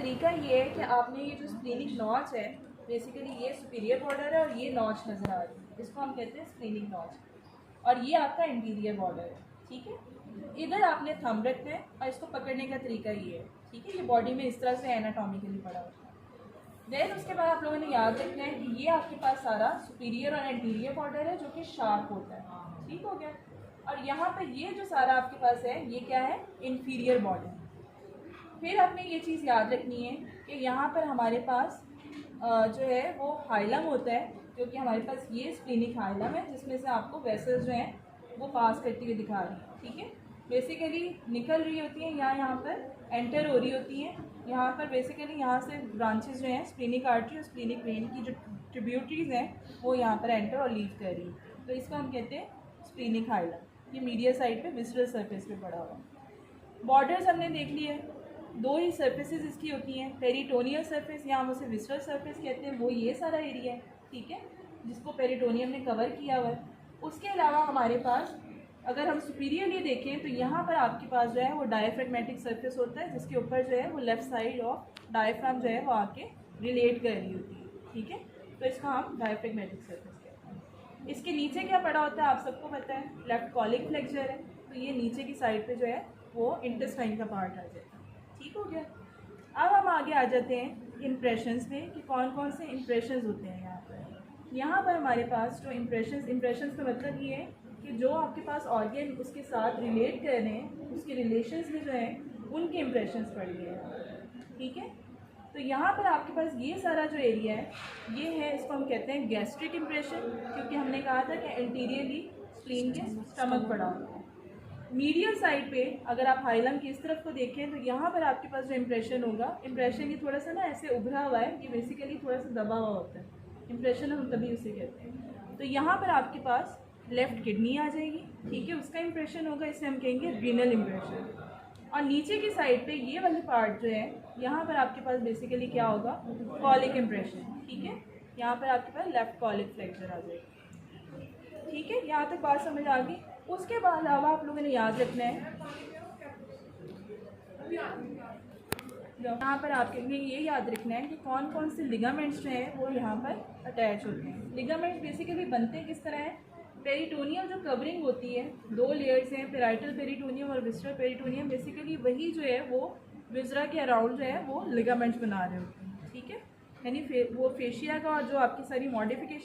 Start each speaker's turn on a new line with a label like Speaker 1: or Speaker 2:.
Speaker 1: तरीका ये है कि आपने ये जो स्प्लीनिक नॉच है, बेसिकली ये सुपीरियर बॉर्डर है और ये नॉच नज़र आ रही है, इसको हम कहते हैं स्प्लीनिक नॉच, और ये आपका इंटीरियर बॉर्डर है। ठीक है, इधर आपने थंब रखना है और इसको पकड़ने का तरीका ये है। ठीक है, ये बॉडी में इस तरह से एनाटॉमिकली पड़ा होता है। देन उसके बाद आप लोगों ने याद रखना है कि ये आपके पास सारा सुपीरियर और इंटीरियर बॉर्डर है जो कि शार्प होता है। ठीक हो गया। और यहाँ पर ये जो सारा आपके पास है ये क्या है, इंफीरियर बॉर्डर। फिर आपने ये चीज़ याद रखनी है कि यहाँ पर हमारे पास जो है वो हाइलम होता है, जो कि हमारे पास ये स्प्लीनिक हाइलम है जिसमें से आपको वेसल्स जो हैं वो पास करती हुई दिखा रही हैं। ठीक है, बेसिकली निकल रही होती हैं यहाँ पर एंटर हो रही होती हैं। यहाँ पर बेसिकली यहाँ से ब्रांचेस जो हैं स्प्लीनिक आर्टरी और स्प्लीनिक वेन की जो ट्रिब्यूटरीज हैं वो यहाँ पर एंटर और लीव कर रही है, तो इसको हम कहते हैं स्प्लीनिक हाइलम। ये मीडियल साइड पे विसरल सरफेस पे पड़ा हुआ। बॉर्डर्स हमने देख लिए, दो ही सर्फेसिस इसकी होती हैं, पेरिटोनियल सरफेस या हम उसे विसरल सरफेस कहते हैं, वो ये सारा एरिया है। ठीक है, जिसको पेरिटोनियम ने कवर किया हुआ है। उसके अलावा हमारे पास अगर हम सुपीरियरली देखें तो यहाँ पर आपके पास जो है वो डायफ्रेगमेटिक सरफेस होता है, जिसके ऊपर जो है वो लेफ़्ट साइड ऑफ डायफ्राम जो है वो आके रिलेट कर रही होती है। ठीक है, तो इसको हम डायफ्रेगमेटिक सरफेस कहते हैं। इसके नीचे क्या पड़ा होता है आप सबको पता है, लेफ्ट कॉलिक फ्लेक्चर है, तो ये नीचे की साइड पे जो है वो इंटेस्टाइन का पार्ट आ जाता है। ठीक हो गया। अब हम आगे आ जाते हैं इम्प्रेशंस पे कि कौन कौन से इम्प्रेशंस होते हैं यहाँ पर। यहाँ पर हमारे पास जो इम्प्रेशंस का मतलब ये है कि जो आपके पास ऑर्गन उसके साथ रिलेट कर रहे हैं, उसके रिलेशंस में जो है उनके इम्प्रेशंस पड़ गए हैं। ठीक है, तो यहाँ पर आपके पास ये सारा जो एरिया है ये है, इसको हम कहते हैं गैस्ट्रिक इम्प्रेशन, क्योंकि हमने कहा था कि एंटीरियरली स्प्लीन के स्टमक पड़ा होता है। मीडियल साइड पे अगर आप हाइलम की इस तरफ को देखें तो यहाँ पर आपके पास जो इम्प्रेशन होगा, इम्प्रेशन ये थोड़ा सा ना ऐसे उभरा हुआ है, ये बेसिकली थोड़ा सा दबा हुआ होता है, इम्प्रेशन हम तभी उसे कहते हैं। तो यहाँ पर आपके पास लेफ़्ट किडनी आ जाएगी। ठीक है, उसका इम्प्रेशन होगा, इसे हम कहेंगे रीनल इम्प्रेशन। और नीचे की साइड पे ये वाले पार्ट जो है यहाँ पर आपके पास बेसिकली क्या होगा, कॉलिक इम्प्रेशन। ठीक है, यहाँ पर आपके पास लेफ़्ट कॉलिक फ्रैक्चर आ जाएगी। ठीक है, यहाँ तक बात समझ आ गई। उसके अलावा आप लोगों ने याद रखना है, यहाँ पर आपके लिए ये याद रखना है कि कौन कौन से लिगामेंट्स जो हैं वो यहाँ पर अटैच होते हैं। लिगामेंट्स बेसिकली बनते हैं किस तरह हैं, पेरिटोनियम जो कवरिंग होती है, दो लेयर्स हैं, पेराइटल पेरिटोनियम और विसरल पेरिटोनियम, बेसिकली वही जो है वो विसरा के अराउंड जो है वो लिगामेंट्स बना रहे होते हैं। ठीक है, यानी वो फेशिया का और जो आपकी सारी मॉडिफिकेशन